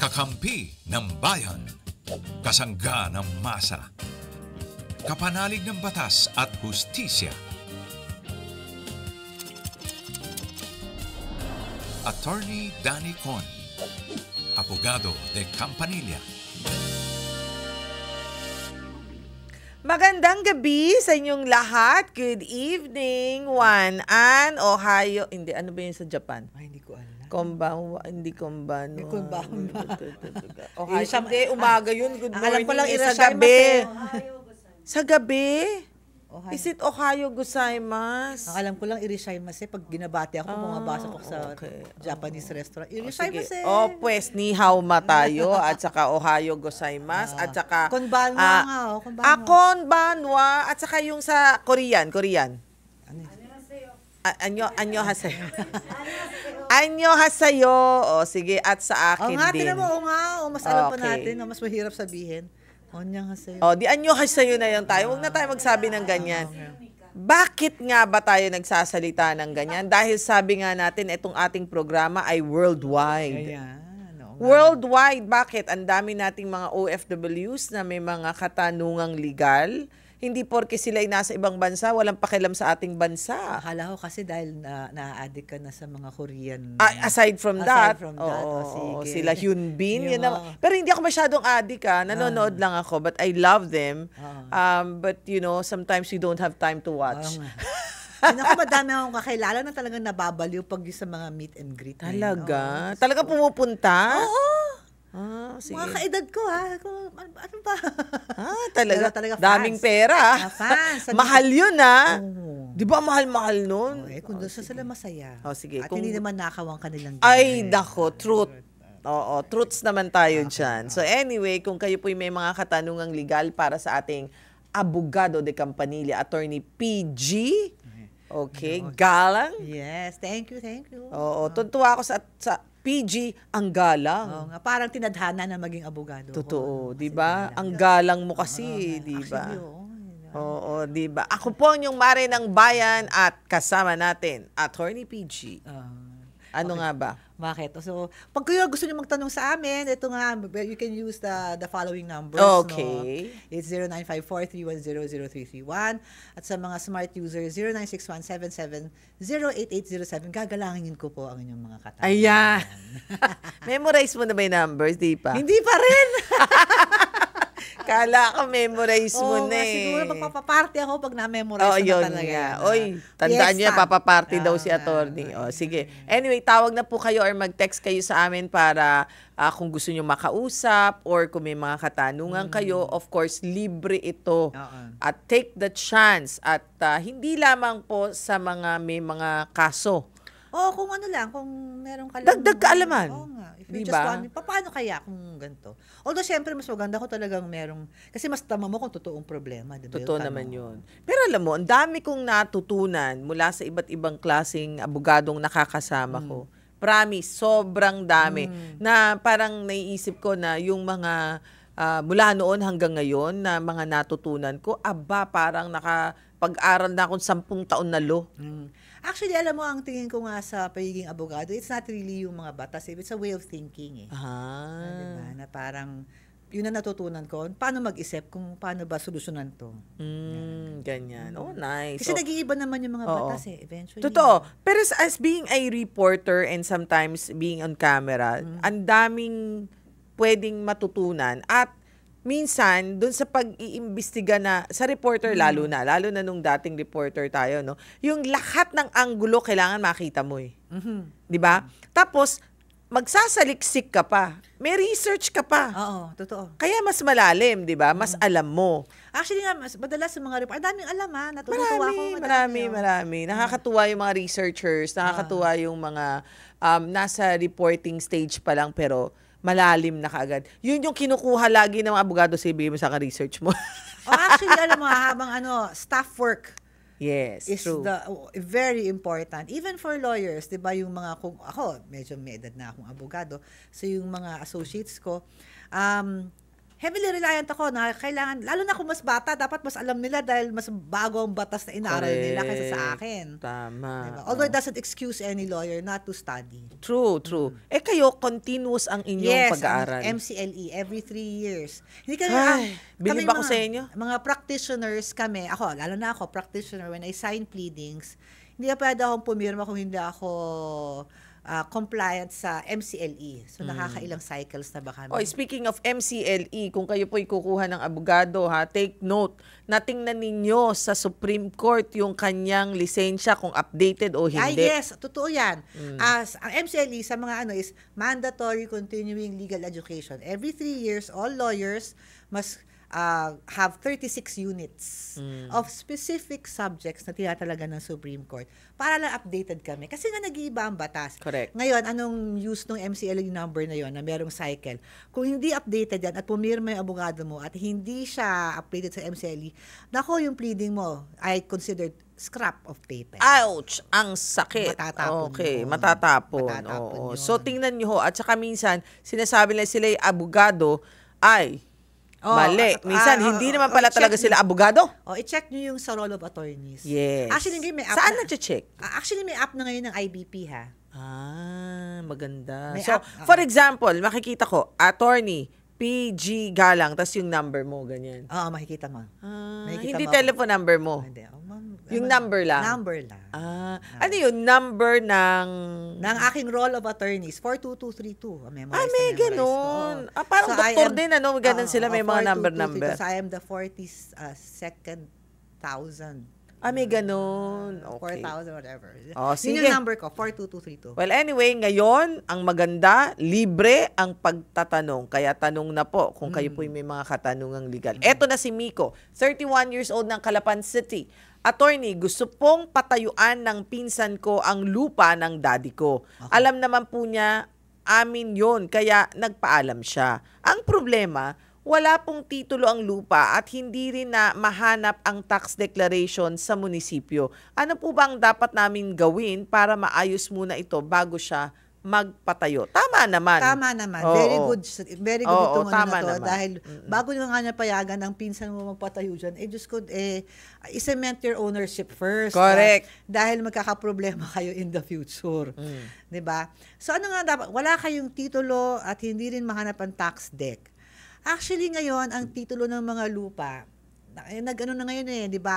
Kakampi ng bayan, kasangga ng masa, kapanalig ng batas at hustisya. Attorney Danny Con, abogado de Campanilla. Magandang gabi sa inyong lahat. Good evening, Juan-An, Ohio. Hindi, ano ba yun sa Japan? Ay, hindi ko alam. Konbanwa, hindi konbanwa. Konbanwa. Ohio, hindi, umaga yun. Good morning. Alam ko lang, sa irashay gabi. mas Sa gabi? Ohio. Is it Ohio gozaimasu? Ang alam ko lang, irishaymasu. Pag ginabati ako, pumabasa ko sa Japanese restaurant. Irishaymasu. Pues, ni hao ma tayo, at saka Ohio gozaimasu, at saka... Konbanwa nga, konbanwa. Konbanwa, at saka yung sa Korean. Ano yun? Anyo hasayo. Anyo hasayo. O, sige, at sa akin nga, din. tinan mo, mas alam pa Okay. natin, mas mahirap sabihin. Onyang hasayo. O, di anyo hasayo na yan tayo. Huwag na tayo magsabi ng ganyan. Bakit nga ba tayo nagsasalita ng ganyan? Dahil sabi nga natin, itong ating programa ay worldwide. Ayan. Oo nga. Worldwide, bakit? Ang dami nating mga OFWs na may mga katanungang legal. Hindi porke sila ay nasa ibang bansa, walang pakialam sa ating bansa. Akala ko kasi dahil na-addict ka na sa mga Korean. Aside from that, sige. sila Hyun Bin. Yun Yung naman. Pero hindi ako masyadong addict nanonood lang ako, but I love them. But you know, sometimes you don't have time to watch. Ako, madami akong kakilala na talagang nababaliw pag sa mga meet and greet. Talaga? Talaga pumupunta? Oo. Sige. Mga kaedad ko, ha? Ano ba? Talaga. Talaga fans. Daming pera. Fans. Mahal yun, ha? Oo. Di ba mahal-mahal nun? Kung doon sila masaya. Sige. At hindi naman nakawang kanilang Ay, nako, truth. Oo, truths naman tayo dyan. So anyway, kung kayo po'y may mga katanungang legal para sa ating abogado de Campanilla, Attorney PG. Okay, galang. Yes, thank you. Oo, tuntua ako sa PG, ang galang. Oo nga, parang tinadhana na maging abogado. Totoo, di ba? Ang galang mo kasi, di ba? Oo, di ba? Ako po yung Mare ng Bayan at kasama natin, Attorney PG. Ano nga ba? Bakit? So, pag kayo gusto niyo magtanong sa amin, ito nga, you can use the following numbers. Okay. No? It's 0954-310-0331. At sa mga smart user, 0961-77-08807. Gagalangin ko po ang inyong mga katanungan. Ayan. Memorize mo na ba yung numbers? Di pa? Hindi pa rin! Kala ko memorize mo na eh. Siguro magpapaparty ako pag na-memorize na talaga. Nga. Oy, tandaan niyo, papaparty daw si attorney. Sige. Anyway, tawag na po kayo or mag-text kayo sa amin para kung gusto niyo makausap or kung may mga katanungan kayo, of course, libre ito. At take the chance. At hindi lamang po sa mga may mga kaso. Kung ano lang, kung meron ka lang. Dagdag kaalaman. Oo nga. If you Diba? just want, paano kaya kung ganito? Although, syempre, mas maganda ko talagang merong, kasi mas tama mo kung totoong problema. Diba? Totoo naman yun. Pero alam mo, ang dami kong natutunan mula sa iba't ibang klaseng abogadong nakakasama ko. Promise, sobrang dami. Na parang naiisip ko na yung mga mula noon hanggang ngayon na mga natutunan ko, parang nakapag-aral na akong 10 taon na lo. Actually, alam mo, ang tingin ko nga sa pagiging abogado, it's not really yung mga batas. It's a way of thinking eh. Diba? Na parang, yun na natutunan ko, paano mag-isip kung paano ba solusyonan to. Ganyan. Oh, nice. Kasi nag-iiba naman yung mga batas eh, eventually. Totoo. Pero as being a reporter and sometimes being on camera, ang daming pwedeng matutunan at minsan, dun sa pag-iimbestiga na, sa reporter lalo na nung dating reporter tayo, no? Yung lahat ng anggulo kailangan makita mo eh. Di ba? Tapos, magsasaliksik ka pa. May research ka pa. Oo, totoo. Kaya mas malalim, di ba? Mas alam mo. Actually nga, madalas sa mga reporter, daming alam ha, natutuwa ako. Marami. Nakakatuwa yung mga researchers, nakakatuwa yung mga nasa reporting stage pa lang pero malalim na kaagad. Yun yung kinukuha lagi ng mga abogado sa ibigay mo sa research mo. Actually, alam mo, habang staff work yes, is true. Very important. Even for lawyers, di ba, yung mga, ako, medyo may edad na akong abogado, so yung mga associates ko, heavily reliant ako na kailangan, lalo na kung mas bata, dapat mas alam nila dahil mas bago ang batas na inaral nila kaysa sa akin. Tama. Diba? Although it doesn't excuse any lawyer not to study. True. Kayo, continuous ang inyong pag-aaral. MCLE, every 3 years. Hindi kami, bilib ako sa inyo. Mga practitioners kami, ako, lalo na ako, practitioner, when I sign pleadings, hindi na pwede akong pumirma kung hindi ako compliant sa MCLE. So, nakakailang cycles na ba kami? Speaking of MCLE, kung kayo po'y kukuha ng abogado, take note, natingnan ninyo sa Supreme Court yung kanyang lisensya kung updated o hindi. Yes, totoo yan. As ang MCLE sa mga is mandatory continuing legal education. Every 3 years, all lawyers must have 36 units of specific subjects na tinatalaga ng Supreme Court para lang updated kami. Kasi nga nag-iiba ang batas. Correct. Ngayon, anong use ng MCLE number na yon na merong cycle? Kung hindi updated yan at pumirma yung abogado mo at hindi siya updated sa MCLE, nako yung pleading mo ay considered scrap of paper. Ouch! Ang sakit. Matatapon Okay, yun. matatapon. Matatapon Oo. yun. So, tingnan nyo ho. At saka minsan, sinasabi lang sila yung abogado ay mali. Minsan, hindi naman pala talaga sila abogado. I-check nyo yung sa roll of attorneys. Yes. Actually, may app Saan na- nag-check? Actually, may app na ngayon ng IBP, ha? Maganda. May So, app, for example, makikita ko, attorney, PG Galang, tas yung number mo, ganyan. Oo, makikita mo. Makikita Hindi mo. telephone number mo. Hindi. Yung number lang? Number lang. Ano yun? Number ng... Ng aking roll of attorneys, 42232. May Memorize na memorize ko. ganun. Oo. Parang So, doktor I am- din, ano? Ganun sila, may mga 4223. number. So, I am the 42nd thousand. May ganun. Okay. 4,000, whatever. Sige. Yun yung number ko, 42232. Well, anyway, ngayon, ang maganda, libre ang pagtatanong. Kaya tanong na po kung kayo po'y may mga katanungang legal. Eto na si Miko, 31 years old ng Calapan City. Attorney, gusto pong patayuan ng pinsan ko ang lupa ng daddy ko. Alam naman po niya, amin yon, kaya nagpaalam siya. Ang problema, wala pong titulo ang lupa at hindi rin na mahanap ang tax declaration sa munisipyo. Ano po ba ang dapat namin gawin para maayos muna ito bago siya magpatayo? Tama naman. Tama naman. Oo. Very good Oo, itong tama ano na to. naman. Dahil bago nyo nga niya payagan ng pinsan mo magpatayo dyan, Diyos ko, i-cement your ownership first. Correct. Dahil magkakaproblema kayo in the future. 'Di ba? So ano nga dapat? Wala kayong titulo at hindi rin mahanap ang tax deck. Actually ngayon, ang titulo ng mga lupa, nag-ano na ngayon 'di ba?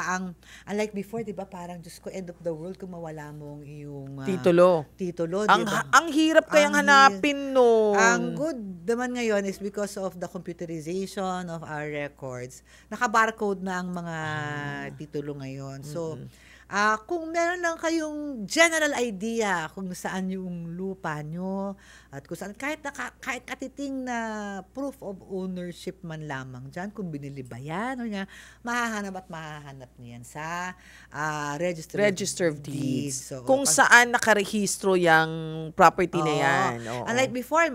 Unlike before, 'di ba? Parang Diyos ko, end of the world kung mawala mong iyong Titulo. Titulo, Ang, 'di ba? ang hirap kayang Ang hanapin nun. Ang good naman ngayon is because of the computerization of our records. Naka-barcode na ang mga titulo ngayon. So, kung meron lang kayong general idea kung saan yung lupa nyo at kung saan, kahit katiting na proof of ownership man lamang dyan, kung binili ba yan o nga, mahahanap niyan sa Register of Deeds. So, kung saan nakarehistro yung property na yan. Oo. Unlike before,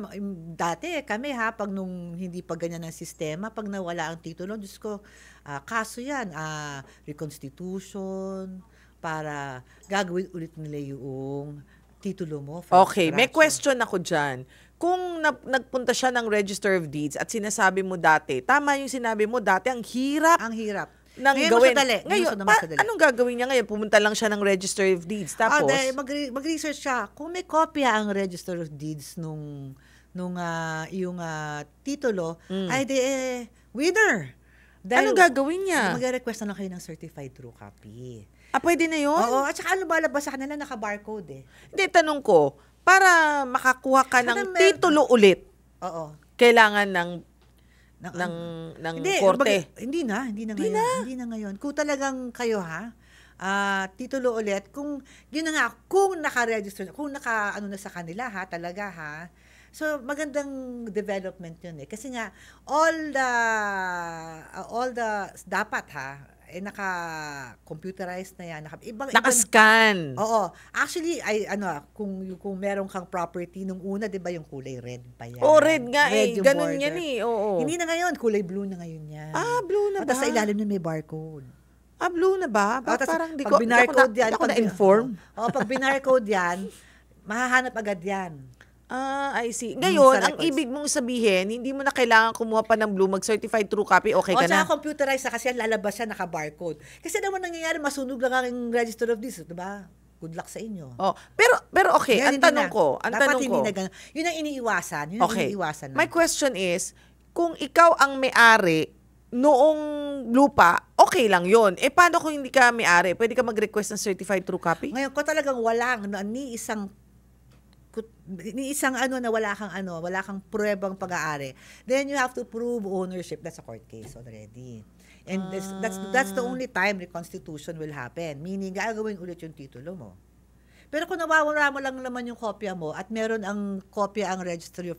dati kami pag nung hindi pa ganyan ang sistema, pag nawala ang titulo, Diyos ko, kaso yan, reconstitution, para gagawin ulit nila yung titulo mo. Okay, may question ako dyan. Kung nagpunta siya ng Register of Deeds at sinasabi mo dati, tama yung sinabi mo dati, ang hirap Ang hirap. ng Ngayon, gawin. masadali. Ngayon, anong gagawin niya ngayon? Pumunta lang siya ng Register of Deeds. Tapos, mag-research siya. Kung may kopya ang Register of Deeds nung yung titulo, ay winner. anong gagawin niya? Mag-request na lang kayo ng certified true copy. Pwede na yun? Oo, at saka lumalabas sa kanila naka-barcode Hindi, tanong ko, para makakuha ka ng titulo ulit, Oo. kailangan ng Hindi, korte. Hindi na ngayon. Kung talagang kayo titulo ulit, kung yun na nga, kung naka-register, kung naka-ano na sa kanila talaga So magandang development yun kasi nga all the dapat naka-computerized na yan. Naka-scan. Oo. Actually, kung meron kang property nung una, di ba yung kulay red pa yan? Red nga yung ganun border. yan Oo. Hindi na ngayon, kulay blue na ngayon yan. Blue na ba? Tapos sa ilalim nun may barcode. Blue na ba? Parang di ko na-inform. Pag binarcode yan, mahahanap agad yan. I see. Ngayon, ang ibig mong sabihin, hindi mo na kailangan kumuha pa ng blue, mag-certified true copy, okay ka na? Computerized na kasi lalabas siya, naka-barcode. Kasi naman nangyayari, masunog lang ang Register of Deeds, di ba? good luck sa inyo. Oh, pero okay, Yan, ang hindi tanong na. ko, Dapat hindi na ganun. Yun ang iniiwasan. Okay. Na. My question is, kung ikaw ang may-ari noong lupa, okay lang yun. Paano kung hindi ka may-ari? Pwede ka mag-request ng certified true copy? Ngayon, kung talagang ni isang wala kang pruebang pag-aari, then you have to prove ownership. That's a court case already. And that's the only time reconstitution will happen. Meaning, gagawin ulit yung titulo mo. Pero kung nawawala mo lang naman yung kopya mo at meron ang kopya ang Registry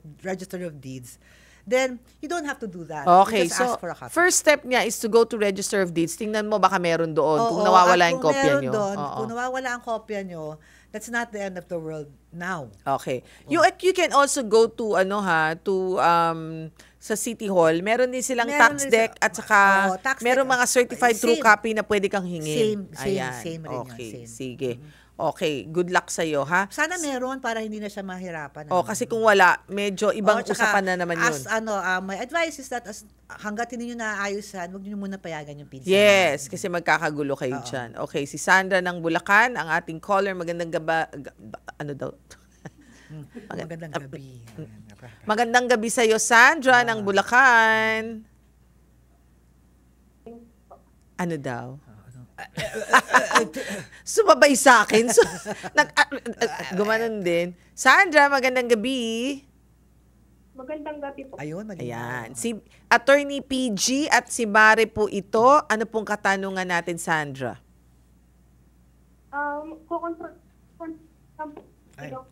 of Deeds, then you don't have to do that. Okay, You just so ask for a copy. first step niya is to go to Register of Deeds. Tingnan mo baka meron doon Oo, kung nawawala at yung kopya nyo. Kung nawawala ang kopya nyo, that's not the end of the world now. Okay. You can also go to sa City Hall. Meron din silang Meron tax rin deck at saka tax meron deck. mga certified true Same. copy na pwede kang hingin. Same rin yun, Okay, same. sige. Okay, good luck sa'yo, ha? Sana meron para hindi na siya mahirapan. Kasi kung wala, medyo ibang tsaka, usapan na naman yun. My advice is that hanggat hindi nyo naayusan, huwag nyo muna payagan yung pinsan. Yes, kasi magkakagulo kayo dyan. Okay, si Sandra ng Bulacan, ang ating caller. Magandang ano daw? Magandang gabi. Magandang gabi sa'yo, Sandra ng Bulacan. Ano daw? Sumabay sa akin. So, gumanon din. Sandra, magandang gabi. Magandang gabi po. Ayun, Ayan. Si Attorney PG at si Mare po ito. Ano pong katanungan natin, Sandra?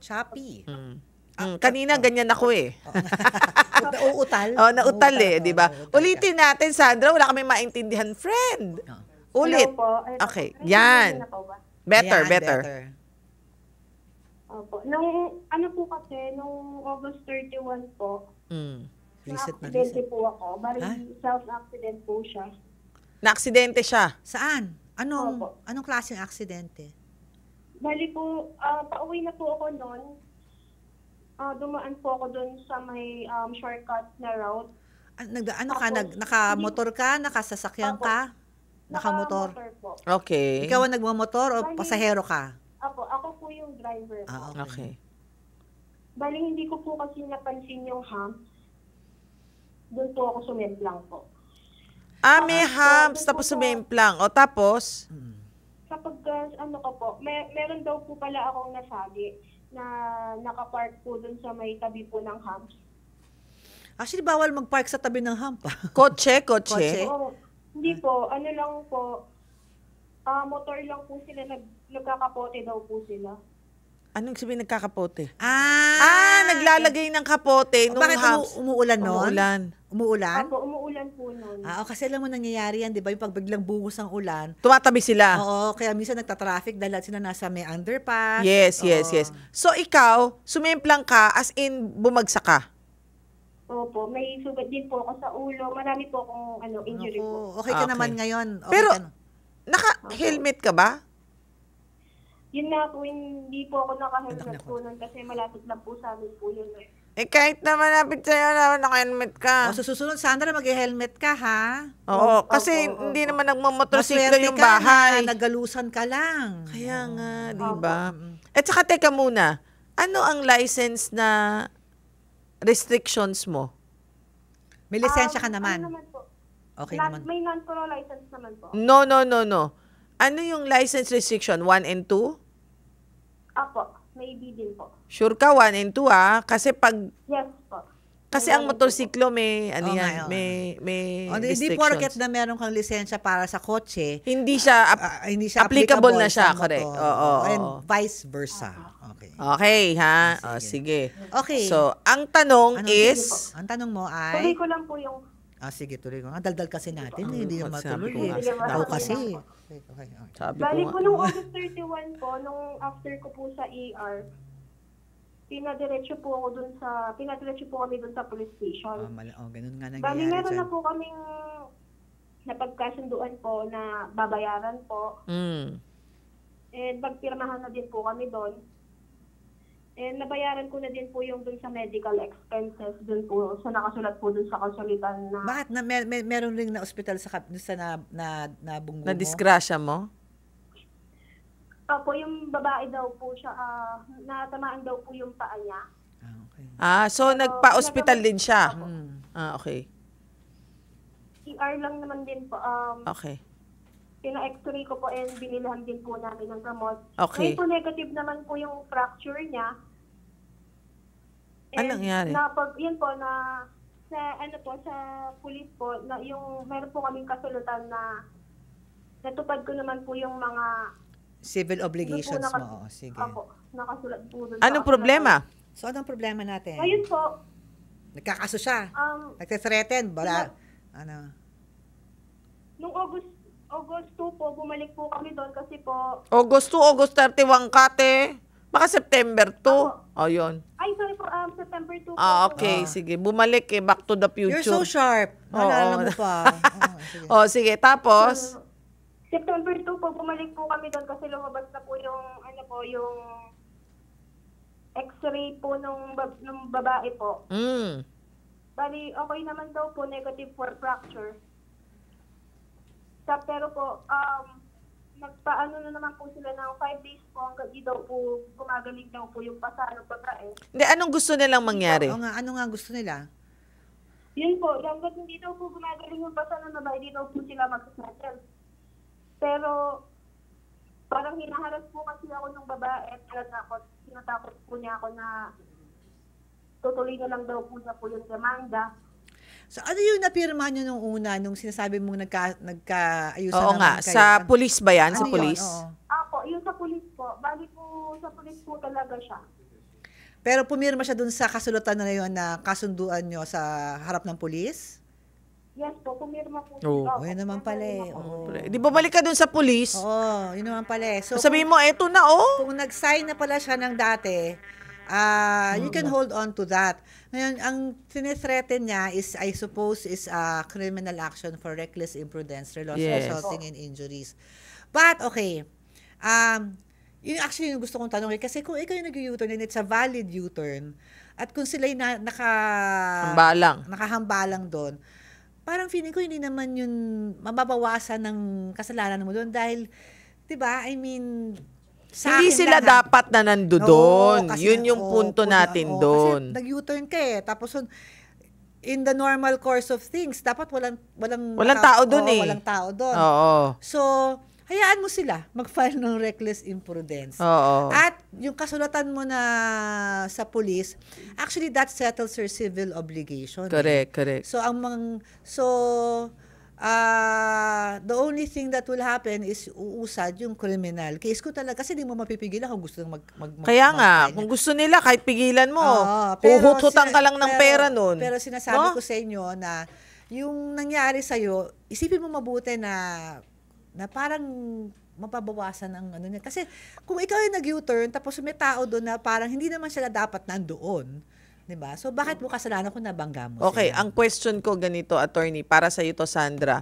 Choppy. Kanina ganyan ako eh. Nauutal. Nauutal eh, di ba? Ulitin natin, Sandra. Wala kami maintindihan, friend. Ulit. Hello po. Okay. Yan. Better, Ayan, better. Opo. Nung po kasi, nung August 31 po, Recent na na-aksidente recent. po ako. Bali, self-accident po siya. Na-aksidente siya. Saan? Opo. Anong klaseng aksidente? Bali po, pauwi na po ako noon. Dumaan po ako doon sa may shortcut na route. Nakamotor ka? Nakasasakyan ka? Nakamotor? po. Okay. Ikaw ang nagmamotor o pasahero ka? Ako po yung driver po. Okay. Bali, hindi ko po kasi napansin yung hump. Doon po ako sumemplang po. May humps, tapos sumemplang. O tapos? Kapag, ko po, meron daw po pala akong nasabi na nakapark po doon sa may tabi po ng humps. Actually, bawal mag-park sa tabi ng hump. Kotse? Oo, hindi po, lang po, motor lang po sila, nagkakapote daw po sila. Anong sabihin nagkakapote? Naglalagay Naglalagay ng kapote nung Bakit humps. umuulan noon? Umuulan. Umuulan? Opo, umuulan po noon. Kasi alam mo nangyayari yan, di ba? Yung pag biglang bugos ang ulan. Tumatabi sila. Oo, kaya minsan nagta-traffic dahil sila nasa may underpass. Yes. Oo. So ikaw, sumemplang ka as in bumagsak ka. Opo, may sugat din po ako sa ulo. Marami po akong injury po. Okay ka Okay. naman ngayon. Okay Pero, ka na. naka-helmet ka ba? Yun nga po, hindi po ako naka-helmet po noon kasi malapit lang po sa amin po yun. Kahit na malapit sa'yo na naka-helmet ka. Sa susunod, Sandra, mag-helmet ka, ha? Oo, kasi hindi naman nagmamotorsiklo Maswerte yung ka bahay. na nagalusan ka lang. Kaya nga, di ba? At saka, teka muna, ano ang license na restrictions mo? May lisensya ka naman. Ano naman po? Okay naman. May non-pro license naman po. No. Ano yung license restriction? 1 and 2? Apo, may B din po. Sure ka, 1 and 2 Kasi pag, Yes po. kasi ang motorsiklo may, Oo nga, oo. may Hindi restrictions. porket na meron kang lisensya para sa kotse, Hindi siya, hindi siya applicable na siya, sa correct. motor. Oo. And vice versa. Okay. okay, ha? Sige. Okay. So, ang tanong Ano, is, ang tanong mo Tuloy ay... ko lang po yung Sige, tuloy ko. Daldal kasi natin. Hindi yung Sabi matuloy. ko nga. Ako kasi. Okay. sabi ko Bali nga, po nung August 31 po, nung after ko po sa ER, pinadiretso po kami dun sa police station. Ganun nga Bali nangyayari meron dyan. na po kaming napagkasunduan po na babayaran po. And magpirmahan na din po kami doon. And nabayaran ko na din po yung dun sa medical expenses dun po, sa nakasulat po dun sa kasulitan na... Bakit na meron ring na ospital sa na bunggo mo? na disgrasya mo? Opo, yung babae daw po siya, natamaan daw po yung paa niya. Okay. So nagpa-hospital din siya. Opo. Okay. ER lang naman din po. Okay. Pina-x-ray ko po and binilahan din po namin ng gamot. Okay. Ngayon po negative naman po yung fracture niya. Anong nangyari? Yun po na sa police po, na yung meron po kaming kasulatan na natupad ko naman po yung mga Civil obligations mo. Sige. Opo, nakasulat po doon. Anong problema? So, anong problema natin? Ngayon po, Nagkakaso siya. Nagte-threaten. Ano? nung August 2 po, bumalik po kami doon kasi po, August 2, August 31 kate. Baka September 2. Yun. ay sorry po, September 2 po. Okay, sige. Bumalik Back to the You're Future. so sharp. Naalala mo pa. Sige. Sige. Tapos, September 2 po, bumalik po kami doon kasi lumabas na po yung, yung x-ray po nung babae po. Bali, okay naman daw po, negative for fracture. Pero po, nagpaano na naman po sila ng 5 days po hanggang di daw po gumagaling daw po yung pasa ng babae. hindi, anong gusto nilang mangyari? Ano nga gusto nila? Yun po, hanggang hindi daw po gumagaling yung pasa ng babae, di daw po sila mag-settle. Pero, parang hinaharas po kasi ako ng babae at tinatakot po niya ako na tutuloy na lang daw po niya po yung demanda. So, ano yung napirma nyo nung una, nung sinasabi mong nagkaayusan Oo nga. naman kayo? Sa police ba yan? Sa Ano yun? police? Oo. Po, yung sa pulis po. Bali po, sa pulis po talaga siya. Pero pumirma siya dun sa kasulatan na yun na kasunduan nyo sa harap ng pulis? Yes po, pumirma po. Oo. Yun naman pala eh. Oo. Di ba balik ka dun sa police? Oo, yun naman pala eh. So, Sabihin mo, eto na kung nag-sign na pala siya ng dati, you can hold on to that. Ngayon, ang sinethreaten niya is, I suppose, is a criminal action for reckless imprudence resulting in injuries. But, okay. Yun actually yung gusto kong tanong kasi kung ikaw yung nag-U-turn and it's a valid U-turn, at kung sila'y nakahambalang doon, parang feeling ko hindi naman yun mababawasan ng kasalanan mo doon dahil, di ba, I mean, sa hindi akin sila lang, dapat na nandoon. kasi- Yun yung punto natin doon. Kasi nag-U-turn ka eh. Tapos in the normal course of things, dapat walang tao doon eh. Walang tao doon. Oo. So, hayaan mo sila mag-file ng reckless imprudence. Oo. At yung kasulatan mo na sa police, actually that settles your civil obligation. Correct, correct. So the only thing that will happen is uusad yung criminal case ko talaga kasi di mo mapipigilan kung gusto mag Kaya nga, kung gusto nila, kahit pigilan mo, huhut-hutan ka lang ng pera nun. Pero sinasabi ko sa inyo na yung nangyari sa'yo, isipin mo mabuti na parang mapabawasan ang ano niya. Kasi kung ikaw yung nag-U-turn, tapos may tao doon na parang hindi naman sila dapat nandoon. Diba? So, bakit mo kasalanan kung nabangga mo Okay, sila? ang question ko ganito, attorney, para sa iyo to, Sandra.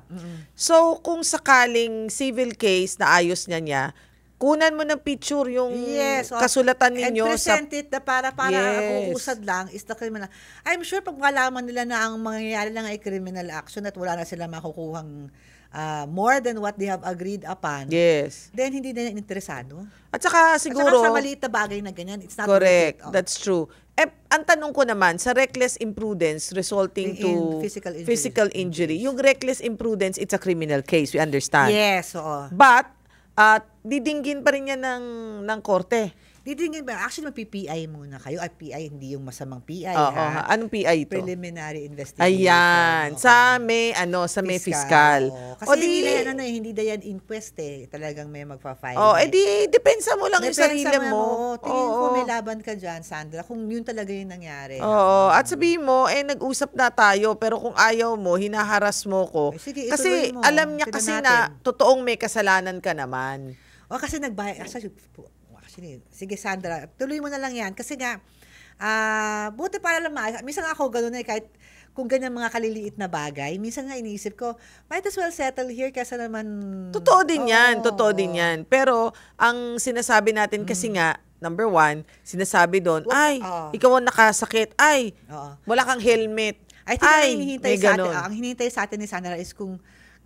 So, kung sakaling civil case na ayos niya, kunan mo ng picture yung kasulatan ninyo. And present it na para Yes. uusad lang is the criminal. I'm sure pag malaman nila na ang mangyayari lang ay criminal action at wala na sila makukuhang more than what they have agreed upon, Yes. then hindi na interesado. At saka siguro, At saka sa maliit na bagay na ganyan, it's not correct, worth it. that's true. Ang tanong ko naman, sa reckless imprudence resulting to In physical injury. physical injury, yung reckless imprudence, it's a criminal case, we understand. Yes, oo. But, didinggin pa rin yan ng korte. Didingin ba? Actually, mag-PI muna kayo. Ay, PI, hindi yung masamang PI, Oo, ha? anong PI ito? Preliminary investigation. Ayan, Okay. sa may fiscal. Oo. Kasi hindi na yan inquest eh. Talagang may magpa-file. Edi depensa mo lang yung sarili mo. Tingin ko may laban ka dyan, Sandra, kung yun talaga yung nangyari. Oo, at sabihin mo, nag-usap na tayo, pero kung ayaw mo, hinaharas mo ko. Ay, sige, Kasi ituloy mo. alam niya Tignan kasi natin. na totoong may kasalanan ka naman. Kasi nagbayad. Actually, sige Sandra, tuloy mo na lang yan. Kasi nga, buti para lang minsan ako ganun kahit kung ganyan mga kaliliit na bagay, minsan nga iniisip ko, might as well settle here kaysa naman... Totoo din yan. Pero, ang sinasabi natin kasi nga, number one, sinasabi doon, ikaw ang nakasakit, wala kang helmet. I think ang hinihintay sa atin ni Sandra is kung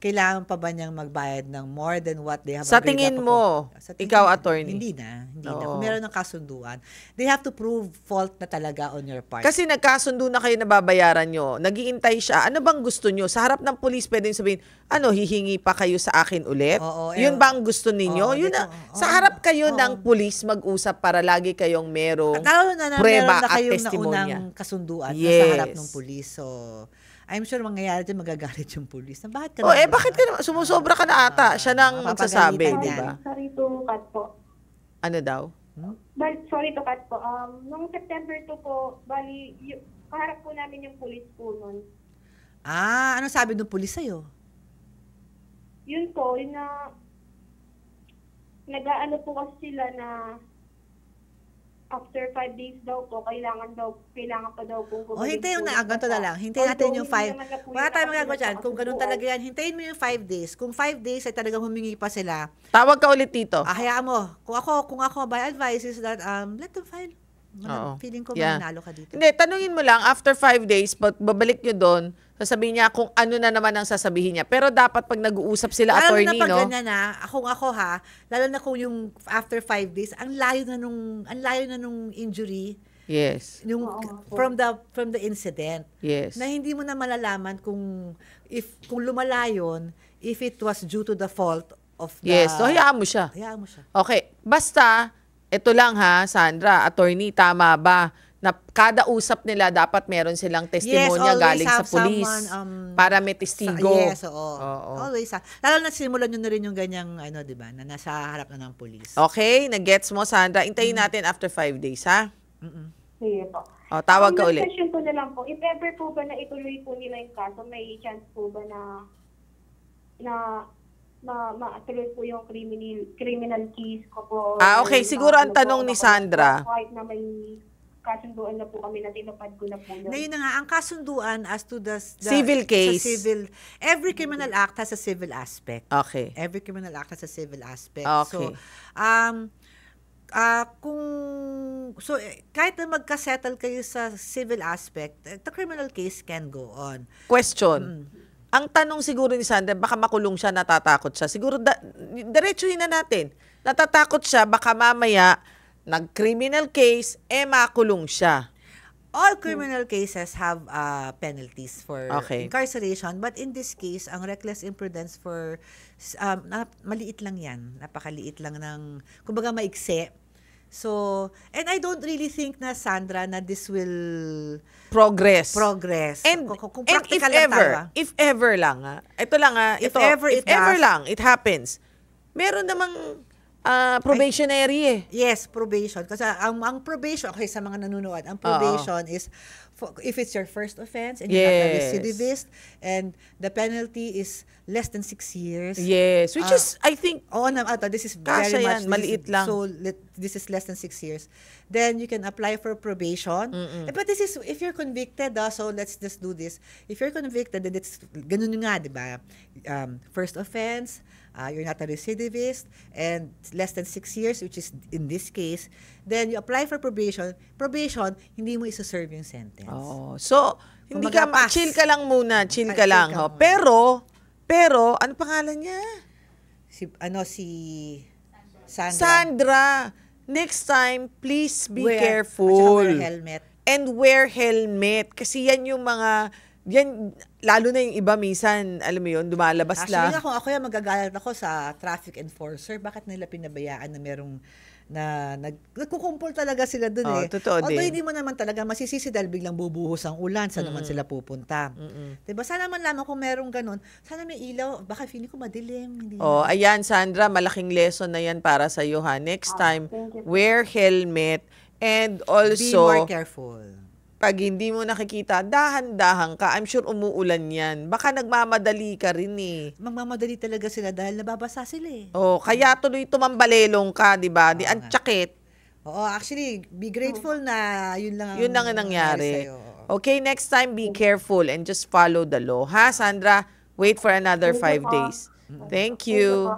kailangan pa ba niyang magbayad ng more than what they have Sa agreed tingin upon? mo, Sa tingin ikaw, ko, attorney? Hindi na. Oo. Kung meron ng kasunduan, they have to prove fault na talaga on your part. Kasi nagkasundo na kayo na babayaran nyo, nagiintay siya, ano bang gusto nyo? Sa harap ng pulis, pwedeng sabihin, hihingi pa kayo sa akin ulit? Oo, Yun ba ang gusto ninyo? oo, Yun dito, sa harap kayo ng pulis mag-usap para lagi kayong merong At lalo na prueba meron na at kayong testimonya. naunang kasunduan na Yes. sa harap ng pulis. So, I'm sure mangyayari din magagalit yung pulis. Na bakit ka Bakit ka naman? Sumusobra ka na ata. Siya nang magsasabi, mapapagalitan di yan. ba? Sorry to cut po. Ano daw? Sorry to cut po. Nung September 2 po, bali, kaharap po namin yung police po nun. Ano sabi ng pulis sa'yo? Yun po, yun na, nag-aano po kasi sila na after 5 days daw po, kailangan pa daw po. Hintayin mo na, ganito na lang. Hintayin natin yung 5. Wala tayong magagawa dyan. Kung ganun talaga yan, hintayin mo yung 5 days. Kung 5 days ay talagang humingi pa sila, Tawag ka ulit dito. hayaan mo. Kung ako, my advice is that, let them file. Oo. Feeling ko Yeah. mananalo ka dito. Hindi, tanungin mo lang, after 5 days, pag babalik nyo doon, sasabihin niya kung ano na naman ang sasabihin niya. Pero dapat pag nag-uusap sila, Lalo attorney, na pag no? ganyan ako lalo na kung yung after 5 days, ang layo na nung injury, Yes. yung from the incident. Yes. Na hindi mo na malalaman kung lumala yun, if it was due to the fault of the... Yes. So, hayaan mo siya. Hayaan mo siya. Okay. Basta, ito lang ha, Sandra, attorney, tama ba? Na kada usap nila, dapat meron silang testimonya always galing sa have pulis someone, para may testigo. Yes, oo. Oo. Always. Lalo na simulan nyo na rin yung ganyang, di ba, na nasa harap na ng pulis. Okay? Nag-gets mo, Sandra? Intayin natin after 5 days, ha? Sige po. Tawag ka ulit. Question ko na lang po, if ever po ba na ituloy po nila yung kaso, may chance po ba na matuloy po yung criminal case ko po? Okay. Siguro ang tanong ni Sandra. Kahit na may kasunduan na po kami na tinupad ko na po yun. Na yun na nga, ang kasunduan as to the Civil case. Every criminal act has a civil aspect. Okay. Every criminal act has a civil aspect. Okay. So, kahit na magka-settle kayo sa civil aspect, the criminal case can go on. Question. Ang tanong siguro ni Sandra, baka makulong siya, natatakot siya. Siguro, diretsuhin na natin. Natatakot siya, baka mamaya, nag-criminal case, makulong siya. All criminal cases have penalties for Okay. incarceration, but in this case, ang reckless imprudence for maliit lang yan. Napakaliit lang ng, kumbaga maikse. So, and I don't really think na, Sandra, na this will Progress. And And kung if practical lang ever, tayo, if ever lang, ito lang If ito, ever if it ever does. lang, it happens. Meron namang probationary yes, probation. Kasi ang probation, okay, sa mga nanonood, ang probation is, if it's your first offense and you're not a Yes. recidivist, and the penalty is less than 6 years. Yes, which is, I think, This is Kasya very yan, much, maliit lang. So, this is less than 6 years. Then, you can apply for probation. But this is, if you're convicted, so let's just do this. If you're convicted, then it's, ganun nga, di ba? First offense, you're not a recidivist, and less than 6 years, which is in this case, then you apply for probation. Probation, hindi mo isa-serve yung sentence. So, hindi ka, Kumbaga, pass. chill ka lang muna, chill ka Chill lang. ka Ho. muna. Pero, ano pangalan niya? Si Sandra. Sandra, next time, please be At saka careful. wear helmet. And wear helmet. Kasi yan yung mga, lalo na yung iba minsan, alam mo yun, lumalabas Actually lang. nga, kung ako yan, magagalit ako sa traffic enforcer. Bakit nila pinabayaan na merong nagkukumpol talaga sila dun Totoo Although din. hindi mo naman talaga masisisi dahil biglang bubuhos ang ulan, saan naman sila pupunta. Diba? Sana man lamang kung merong ganun, sana may ilaw, baka feeling ko madilim. Hindi Ayan, Sandra, malaking lesson na yan para sa iyo, ha. Next time, thank you. wear helmet. And Be also, more careful. pag hindi mo nakikita, dahan-dahan ka. I'm sure umuulan yan. Baka nagmamadali ka rin Magmamadali talaga sila dahil nababasa sila kaya tuloy tumambalelong ka, di ba? Di ang tsakit. Oo, actually, be grateful na yun lang Yun lang ang nangyari. sa'yo. Okay, next time, be careful and just follow the law. Ha, Sandra? Wait for another 5 days. Thank you.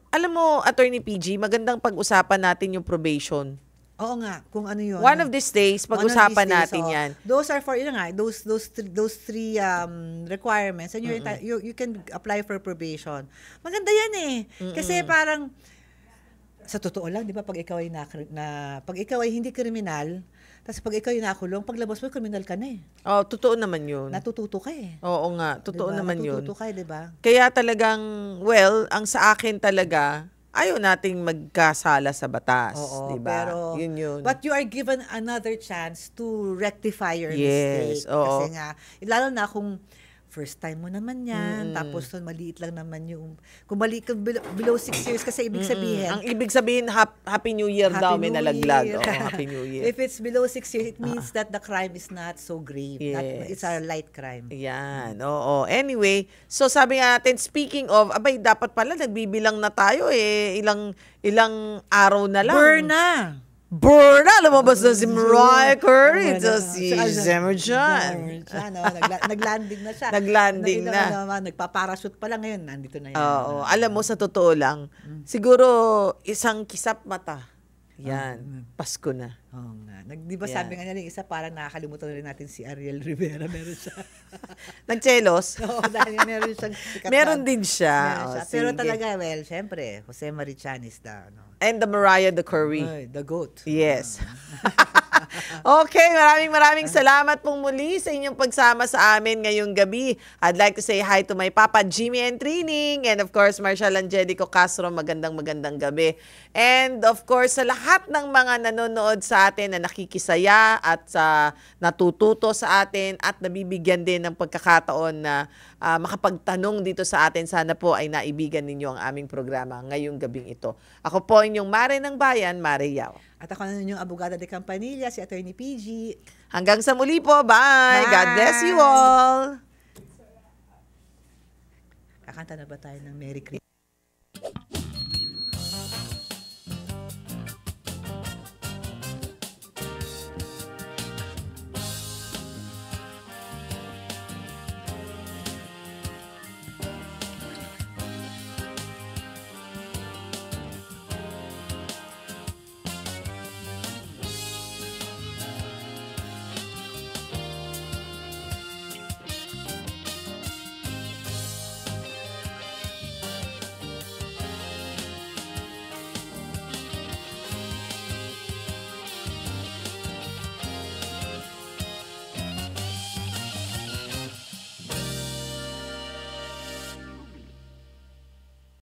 Alam mo, Attorney PG, magandang pag-usapan natin yung probation. Oo nga, kung ano yun. One of these days, pag-usapan natin oo. yan. Those are for, yun nga, those three requirements, and you can apply for probation. Maganda yan eh. Kasi parang, sa totoo lang, di ba, pag ikaw ay hindi kriminal, tapos pag ikaw ay nakulong, paglabas mo, kriminal ka na eh. Oh, totoo naman yun. Natututo ka eh. Oo nga, totoo Diba? naman yun. Natututo ka eh, di ba? Kaya talagang, well, ang sa akin talaga, ayaw nating magkasala sa batas, Oo, 'di ba? pero Yun. but you are given another chance to rectify your Yes, mistake. oo. Kasi nga, lalo na kung first time mo naman yan, tapos maliit lang naman yung, kung below 6 years kasi ibig sabihin, Ang ibig sabihin, Happy New Year daw, may New nalaglag. Year. Oo, Happy New Year. If it's below 6 years, it means that the crime is not so grave. Yes. It's a light crime. Yan, oo. Anyway, so sabi nga natin, speaking of, abay, dapat pala nagbibilang na tayo eh. Ilang araw na lang. Burna! Lumabas na si Mariah Carey. Ito si Zemerjan. Naglanding na siya. Naglanding na. Nagpaparachute pa lang ngayon. Nandito na yan. Oo. Alam mo, sa totoo lang, siguro isang kisap mata. Yan. Pasko na. Oo nga. Di ba sabi nga nila, isa parang nakakalimutan na rin natin si Ariel Rivera. Meron siya. Nagselos? Oo, dahil meron siyang sikat. Meron din siya. Meron siya. Oh, Pero sige. talaga, well, syempre, Jose Marichan is the, And the Mariah the Curry. the GOAT. Yes. Okay, maraming salamat pong muli sa inyong pagsama sa amin ngayong gabi. I'd like to say hi to my Papa Jimmy and Trining, and of course Marshall Angelico Castro, magandang gabi. And of course sa lahat ng mga nanonood sa atin na nakikisaya at natututo sa atin at nabibigyan din ng pagkakataon na makapagtanong dito sa atin, sana po ay naibigan ninyo ang aming programa ngayong gabing ito. Ako po inyong Mare ng Bayan, Mare Yao. At ako na yung abogada de Campanilla, si Attorney PG. Hanggang sa muli po. Bye! God bless you all! Kakanta na ba tayo ng Merry Christmas?